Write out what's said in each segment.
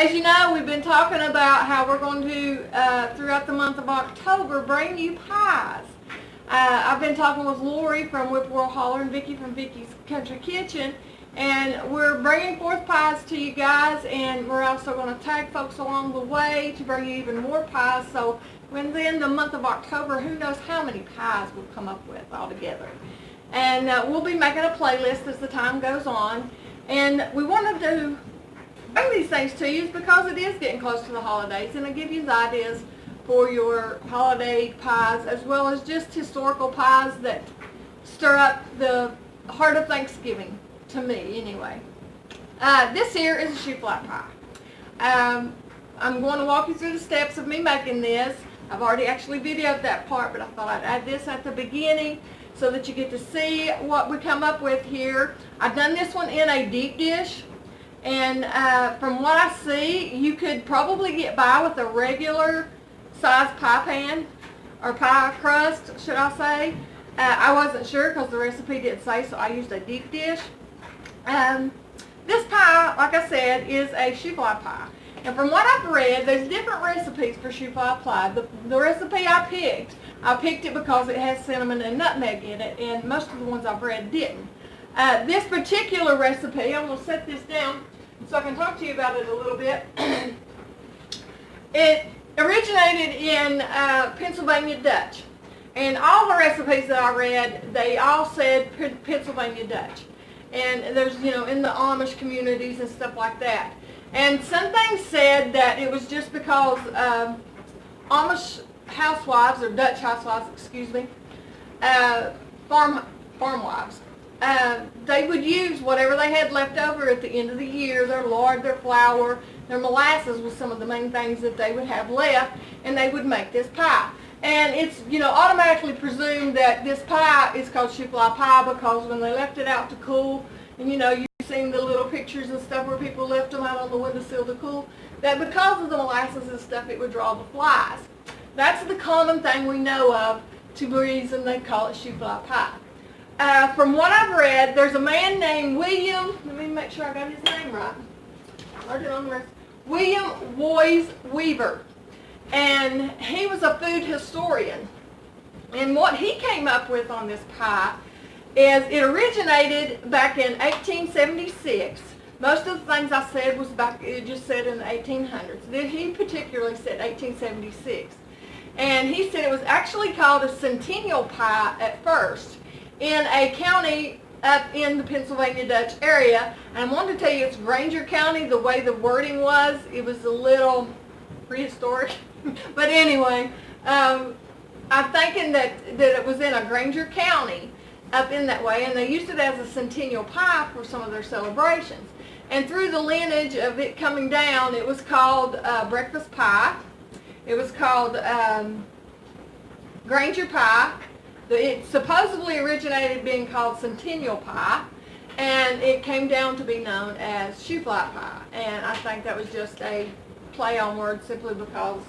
As you know, we've been talking about how we're going to, throughout the month of October, bring you pies. I've been talking with Lori from Whippoorwill Holler and Vicki from Vicki's Country Kitchen, and we're bringing forth pies to you guys, and we're also going to tag folks along the way to bring you even more pies. So within the month of October, who knows how many pies we'll come up with altogether. And we'll be making a playlist as the time goes on. And we wanted to bring these things to you because it is getting close to the holidays, and it'll give you ideas for your holiday pies, as well as just historical pies that stir up the heart of Thanksgiving, to me anyway. This here is a shoofly pie. I'm going to walk you through the steps of me making this. I've already actually videoed that part, but I thought I'd add this at the beginning so that you get to see what we come up with here. I've done this one in a deep dish, and from what I see, you could probably get by with a regular size pie pan, or pie crust, should I say. I wasn't sure because the recipe didn't say, so I used a deep dish. This pie, like I said, is a shoofly pie. And from what I've read, there's different recipes for shoofly pie. The recipe I picked it because it has cinnamon and nutmeg in it, and most of the ones I've read didn't. This particular recipe, I'm going to set this down so I can talk to you about it a little bit. It originated in Pennsylvania Dutch. And all the recipes that I read, they all said Pennsylvania Dutch. And there's, in the Amish communities and stuff like that. And some things said that it was just because Amish housewives, or Dutch housewives, excuse me, farm wives, they would use whatever they had left over at the end of the year, their lard, their flour, their molasses was some of the main things that they would have left, and they would make this pie. And it's, automatically presumed that this pie is called shoofly pie because when they left it out to cool, and you've seen the little pictures and stuff where people left them out on the windowsill to cool, that because of the molasses and stuff, it would draw the flies. That's the common thing we know of to the reason they call it shoofly pie. From what I've read, there's a man named William, let me make sure I got his name right, I learned it on the rest, William Woys Weaver. And he was a food historian. And what he came up with on this pie is it originated back in 1876. Most of the things I said was back, it just said in the 1800s. Then he particularly said 1876. And he said it was actually called a centennial pie at first in a county up in the Pennsylvania Dutch area. And I wanted to tell you it's Granger County. The way the wording was, it was a little prehistoric. But anyway, I'm thinking that it was in a Granger County up in that way, and they used it as a centennial pie for some of their celebrations. And through the lineage of it coming down, it was called breakfast pie. It was called Granger pie. It supposedly originated being called centennial pie, and it came down to be known as shoofly pie. And I think that was just a play on words simply because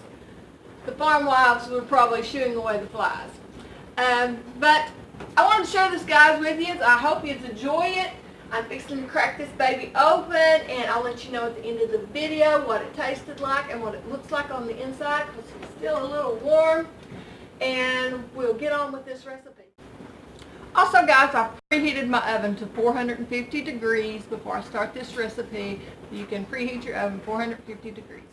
the farm wives were probably shooing away the flies. But I wanted to share this, guys, with you. I hope you enjoy it. I'm fixing to crack this baby open, and I'll let you know at the end of the video what it tasted like and what it looks like on the inside, because it's still a little warm. And we'll get on with this recipe. Also, guys, I've preheated my oven to 450 degrees before I start this recipe. You can preheat your oven 450 degrees.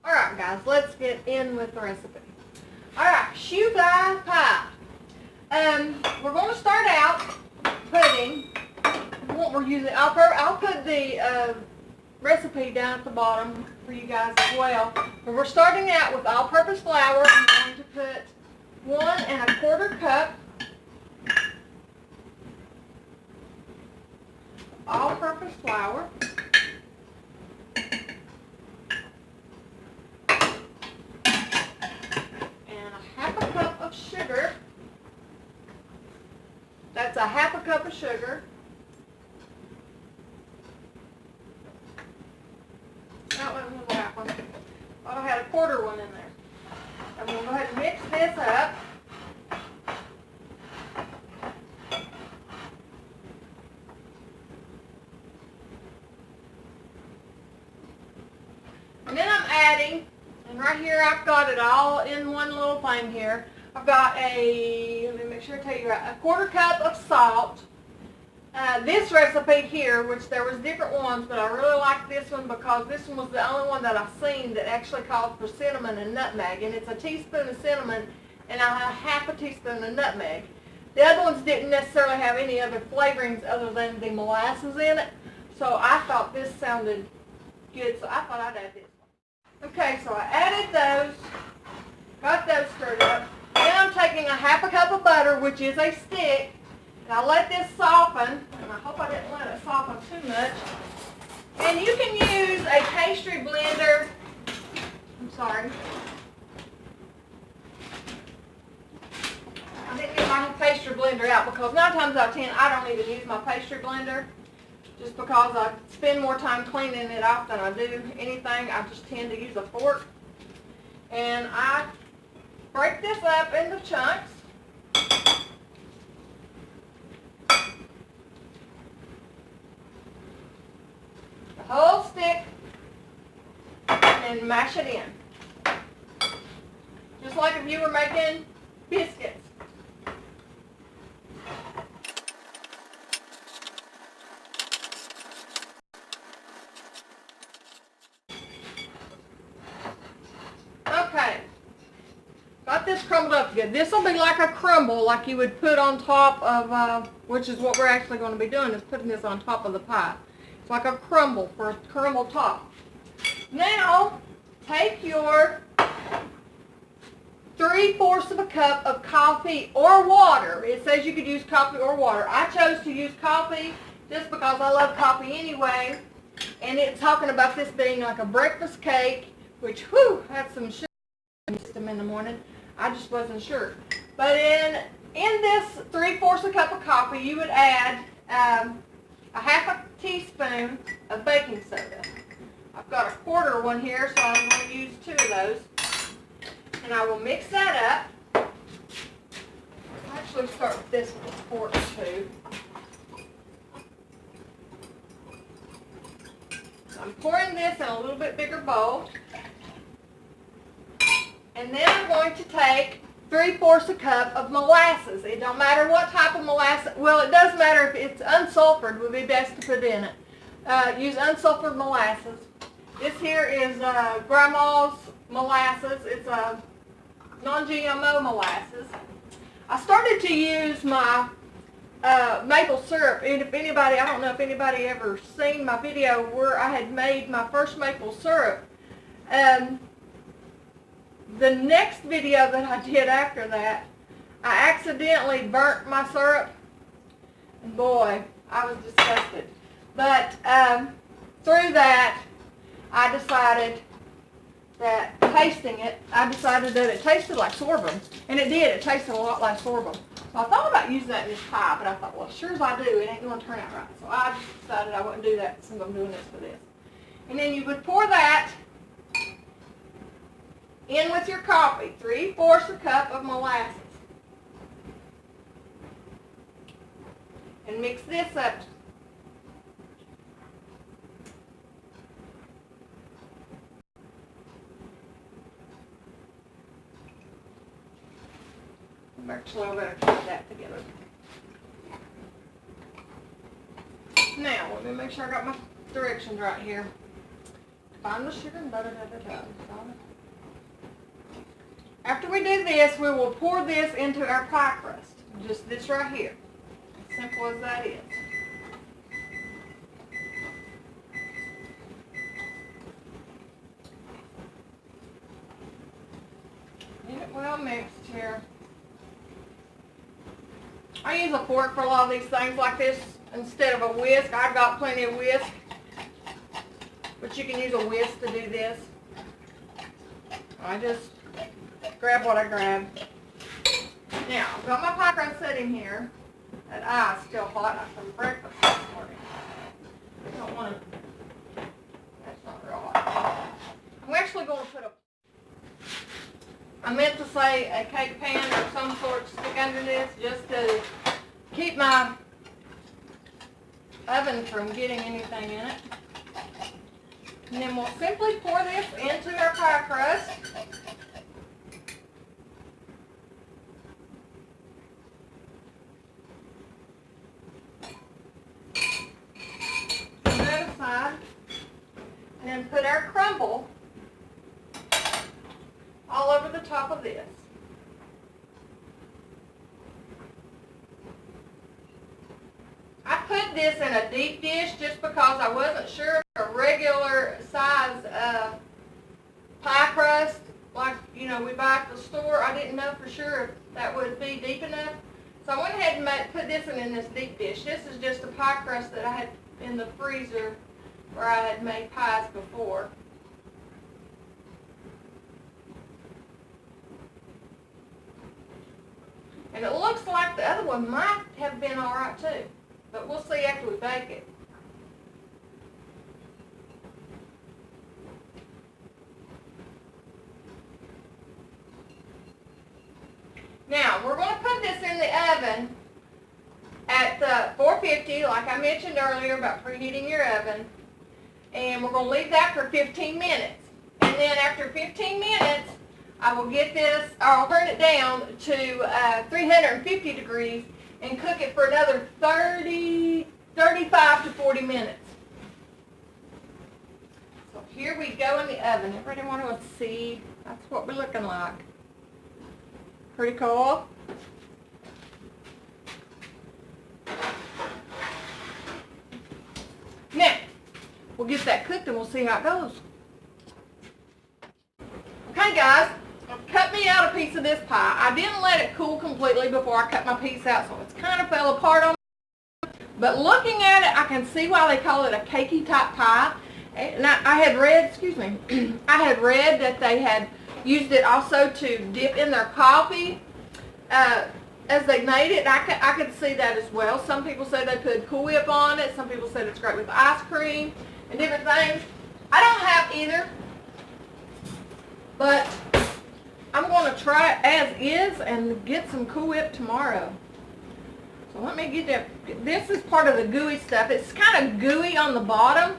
Alright, guys, let's get in with the recipe. Alright, shoofly pie. We're going to start out putting what we're using. I'll put the recipe down at the bottom for you guys as well. But we're starting out with all-purpose flour. I'm going to put 1 1/4 cup all-purpose flour. Sugar. That's a 1/2 cup of sugar. That wasn't the black one. Thought I had a 1/4 one in there. And we'll go ahead and mix this up. right here, I've got it all in one little thing here. I've got let me make sure I tell you right, a 1/4 cup of salt. This recipe here, which there was different ones, but I really like this one because this one was the only one that I've seen that actually called for cinnamon and nutmeg. And it's a teaspoon of cinnamon and a 1/2 teaspoon of nutmeg. The other ones didn't necessarily have any other flavorings other than the molasses in it. So I thought this sounded good, so I thought I'd add this one. Okay, so I added those, got those stirred up. Then I'm taking a 1/2 cup of butter, which is a stick, and I let this soften, and I hope I didn't let it soften too much. And you can use a pastry blender. I'm sorry. I didn't get my pastry blender out because 9 times out of 10 I don't even use my pastry blender just because I spend more time cleaning it off than I do anything. I just tend to use a fork. And I break this up into chunks. The whole stick, and mash it in. Just like if you were making biscuits. Okay, got this crumbled up good. This will be like a crumble, like you would put on top of, which is what we're actually going to be doing, is putting this on top of the pie. It's like a crumble for a crumble top. Now, take your 3/4 of a cup of coffee or water. It says you could use coffee or water. I chose to use coffee just because I love coffee anyway. And it's talking about this being like a breakfast cake, which, whew, had some sugar in the system in the morning. I just wasn't sure. But in this 3/4 a cup of coffee, you would add a 1/2 teaspoon of baking soda. I've got a 1/4 one here, so I'm going to use 2 of those. And I will mix that up. I'll actually start with this with a fork too. I'm pouring this in a little bit bigger bowl. And then I'm going to take 3/4 a cup of molasses. It don't matter what type of molasses. Well, it does matter if it's unsulfured, would be best to put in it. Use unsulfured molasses. This here is Grandma's molasses. It's a non-GMO molasses. I started to use my maple syrup. And if anybody, I don't know if anybody ever seen my video where I had made my first maple syrup. The next video that I did after that, I accidentally burnt my syrup. And boy, I was disgusted. But through that, I decided that tasting it, I decided that it tasted like sorghum. And it did. It tasted a lot like sorghum. So I thought about using that in this pie, but I thought, well, sure as I do, it ain't going to turn out right. So I just decided I wouldn't do that since I'm doing this for this. And then you would pour that in with your coffee, 3/4 a cup of molasses. And mix this up. Actually, I better put that together. Now, let me make sure I got my directions right here. Find the sugar and da-da-da-da-da. After we do this, we will pour this into our pie crust. Just this right here. As simple as that is. Get it well mixed here. I use a fork for a lot of these things like this instead of a whisk. I've got plenty of whisk. But you can use a whisk to do this. I just grab what I grab. Now, I've got my pie crust sitting here. That eye's still hot from breakfast this morning. I don't want to, that's not real hot. I'm actually going to put I meant to say a cake pan or some sort stick under this just to keep my oven from getting anything in it. And then we'll simply pour this into our pie crust. Put that aside. And then put our crumble all over the top of this. I put this in a deep dish just because I wasn't sure if a regular size pie crust, like, you know, we buy at the store, I didn't know for sure if that would be deep enough. So I went ahead and put this one in this deep dish. This is just a pie crust that I had in the freezer where I had made pies before. And it looks like the other one might have been all right too. But we'll see after we bake it. Now, we're going to put this in the oven at 450, like I mentioned earlier about preheating your oven. And we're going to leave that for 15 minutes. And then after 15 minutes, I will get this, I'll turn it down to 350 degrees and cook it for another 35 to 40 minutes. So here we go in the oven. Everybody want to see? That's what we're looking like. Pretty cool. Now, we'll get that cooked and we'll see how it goes. Okay guys, I've cut me out a piece of this pie. I didn't let it cool completely before I cut my piece out, so it's kind of fell apart on me. But looking at it, I can see why they call it a cakey type pie. And I had read, I had read that they had used it also to dip in their coffee as they made it. I could see that as well. Some people say they put Cool Whip on it. Some people said it's great with ice cream and different things. I don't have either, but I'm going to try it as is and get some Cool Whip tomorrow. So let me get that. This is part of the gooey stuff. It's kind of gooey on the bottom,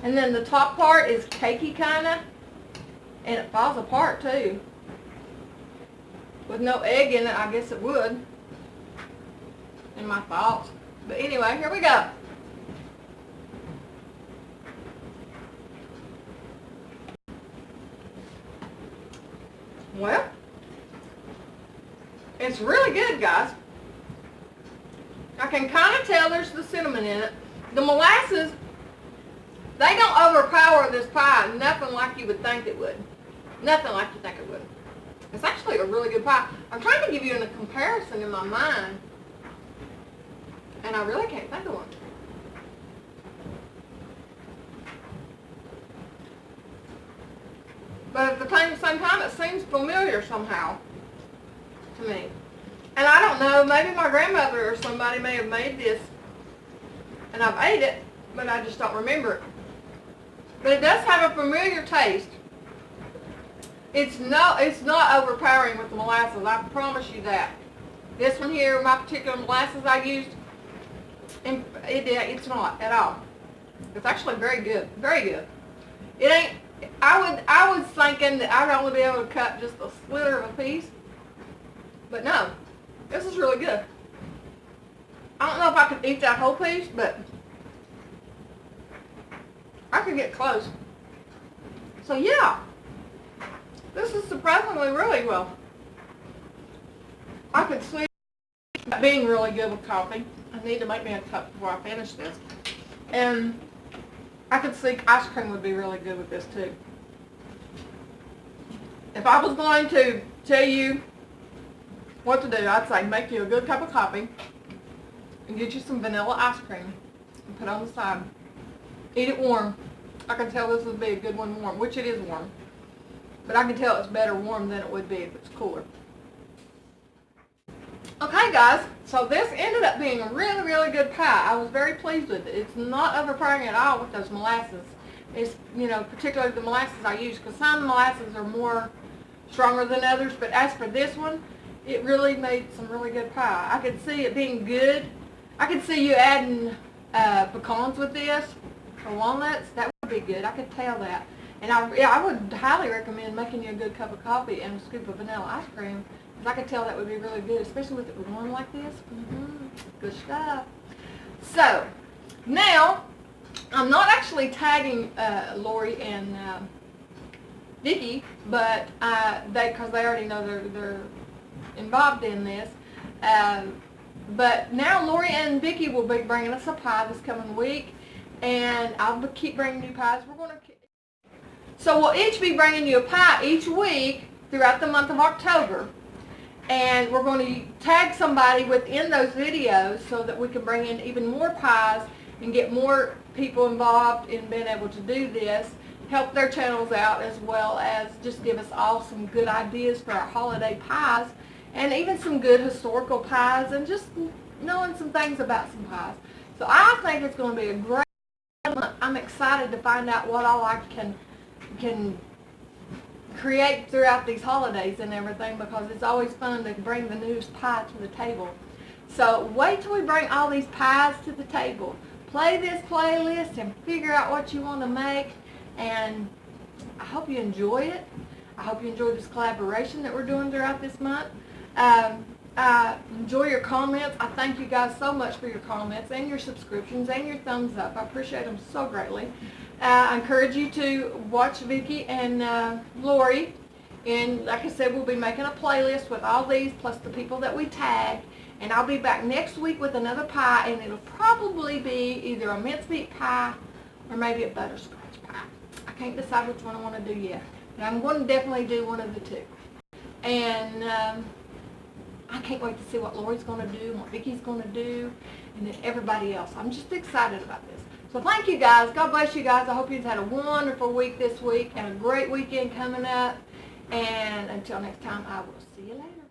and then the top part is cakey kind of, and it falls apart too. With no egg in it, I guess it would, in my thoughts. But anyway, here we go. Well, it's really good, guys. I can kind of tell there's the cinnamon in it. The molasses, they don't overpower this pie, nothing like you would think it would. Nothing like you think it would. It's actually a really good pie. I'm trying to give you a comparison in my mind, and I really can't think of one. But at the same time, it seems familiar somehow to me. And I don't know, maybe my grandmother or somebody may have made this, and I've ate it, but I just don't remember it. But it does have a familiar taste. It's not overpowering with the molasses, I promise you that. This one here, my particular molasses I used, it's not at all. It's actually very good, very good. It ain't. I was thinking that I'd only be able to cut just a slither of a piece, but no, this is really good. I don't know if I could eat that whole piece, but I could get close. So yeah, this is surprisingly really well. I could see it being really good with coffee. I need to make me a cup before I finish this. And I could see ice cream would be really good with this too. If I was going to tell you what to do, I'd say make you a good cup of coffee and get you some vanilla ice cream and put it on the side. Eat it warm. I can tell this would be a good one warm, which it is warm. But I can tell it's better warm than it would be if it's cooler. Okay guys, so this ended up being a really, really good pie. I was very pleased with it. It's not overpowering at all with those molasses. It's, you know, particularly the molasses I use, because some molasses are more stronger than others, but as for this one, it really made some really good pie. I could see it being good. I could see you adding pecans with this, or walnuts. That would be good. I could tell that. And I would highly recommend making you a good cup of coffee and a scoop of vanilla ice cream, because I could tell that would be really good, especially with it warm like this. Good stuff. So, now, I'm not actually tagging Lori and Vicki, but because they already know they're involved in this. But now Lori and Vicki will be bringing us a pie this coming week, and I'll keep bringing you pies. So we'll each be bringing you a pie each week throughout the month of October, and we're going to tag somebody within those videos so that we can bring in even more pies and get more people involved in being able to do this, help their channels out, as well as just give us all some good ideas for our holiday pies, and even some good historical pies, and just knowing some things about some pies. So I think it's going to be a great month. I'm excited to find out what all I can create throughout these holidays and everything, because it's always fun to bring the newest pie to the table. So wait till we bring all these pies to the table. Play this playlist and figure out what you want to make, and I hope you enjoy it. I hope you enjoy this collaboration that we're doing throughout this month. Enjoy your comments. I thank you guys so much for your comments and your subscriptions and your thumbs up. I appreciate them so greatly. I encourage you to watch Vicki and Lori, and like I said, we'll be making a playlist with all these plus the people that we tag, and I'll be back next week with another pie, and it'll probably be either a mincemeat pie or maybe a butterscotch pie. I can't decide which one I want to do yet, but I'm going to definitely do one of the two. And I can't wait to see what Lori's going to do and what Vicki's going to do, and then everybody else. I'm just excited about this. So thank you guys. God bless you guys. I hope you've had a wonderful week this week and a great weekend coming up. And until next time, I will see you later.